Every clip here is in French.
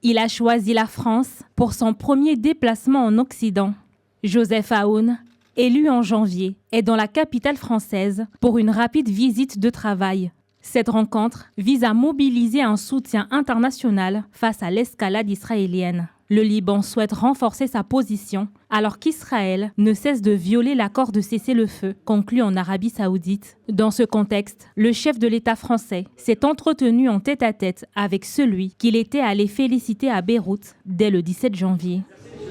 Il a choisi la France pour son premier déplacement en Occident. Joseph Aoun, élu en janvier, est dans la capitale française pour une rapide visite de travail. Cette rencontre vise à mobiliser un soutien international face à l'escalade israélienne. Le Liban souhaite renforcer sa position alors qu'Israël ne cesse de violer l'accord de cessez-le-feu conclu en Arabie Saoudite. Dans ce contexte, le chef de l'État français s'est entretenu en tête-à-tête avec celui qu'il était allé féliciter à Beyrouth dès le 17 janvier.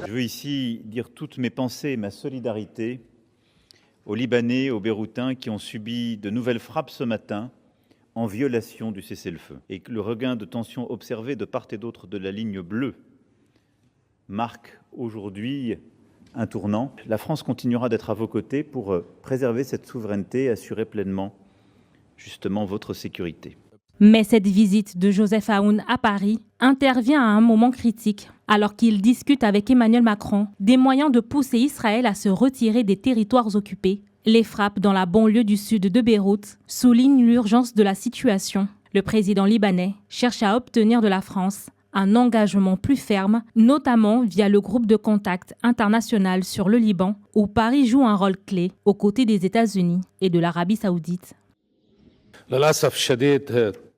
Je veux ici dire toutes mes pensées et ma solidarité aux Libanais, aux Beyrouthins qui ont subi de nouvelles frappes ce matin en violation du cessez-le-feu. Et que le regain de tension observé de part et d'autre de la ligne bleue marque aujourd'hui un tournant. La France continuera d'être à vos côtés pour préserver cette souveraineté et assurer pleinement justement votre sécurité. Mais cette visite de Joseph Aoun à Paris intervient à un moment critique, alors qu'il discute avec Emmanuel Macron des moyens de pousser Israël à se retirer des territoires occupés. Les frappes dans la banlieue du sud de Beyrouth soulignent l'urgence de la situation. Le président libanais cherche à obtenir de la France un engagement plus ferme, notamment via le groupe de contact international sur le Liban, où Paris joue un rôle clé aux côtés des États-Unis et de l'Arabie saoudite.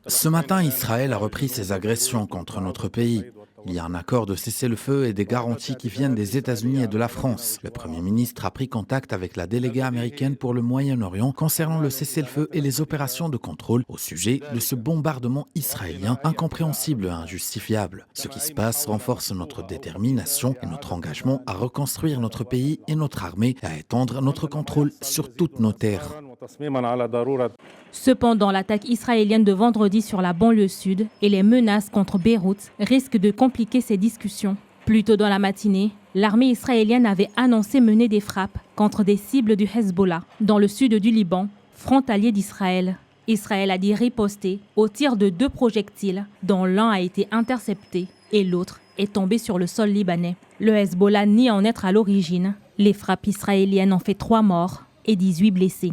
Ce matin, Israël a repris ses agressions contre notre pays. Il y a un accord de cessez-le-feu et des garanties qui viennent des États-Unis et de la France. Le Premier ministre a pris contact avec la déléguée américaine pour le Moyen-Orient concernant le cessez-le-feu et les opérations de contrôle au sujet de ce bombardement israélien incompréhensible et injustifiable. Ce qui se passe renforce notre détermination et notre engagement à reconstruire notre pays et notre armée et à étendre notre contrôle sur toutes nos terres. Cependant, l'attaque israélienne de vendredi sur la banlieue sud et les menaces contre Beyrouth risquent de compliquer ces discussions. Plus tôt dans la matinée, l'armée israélienne avait annoncé mener des frappes contre des cibles du Hezbollah dans le sud du Liban, frontalier d'Israël. Israël a dit riposter au tir de 2 projectiles, dont l'un a été intercepté et l'autre est tombé sur le sol libanais. Le Hezbollah nie en être à l'origine. Les frappes israéliennes ont fait 3 morts et 18 blessés.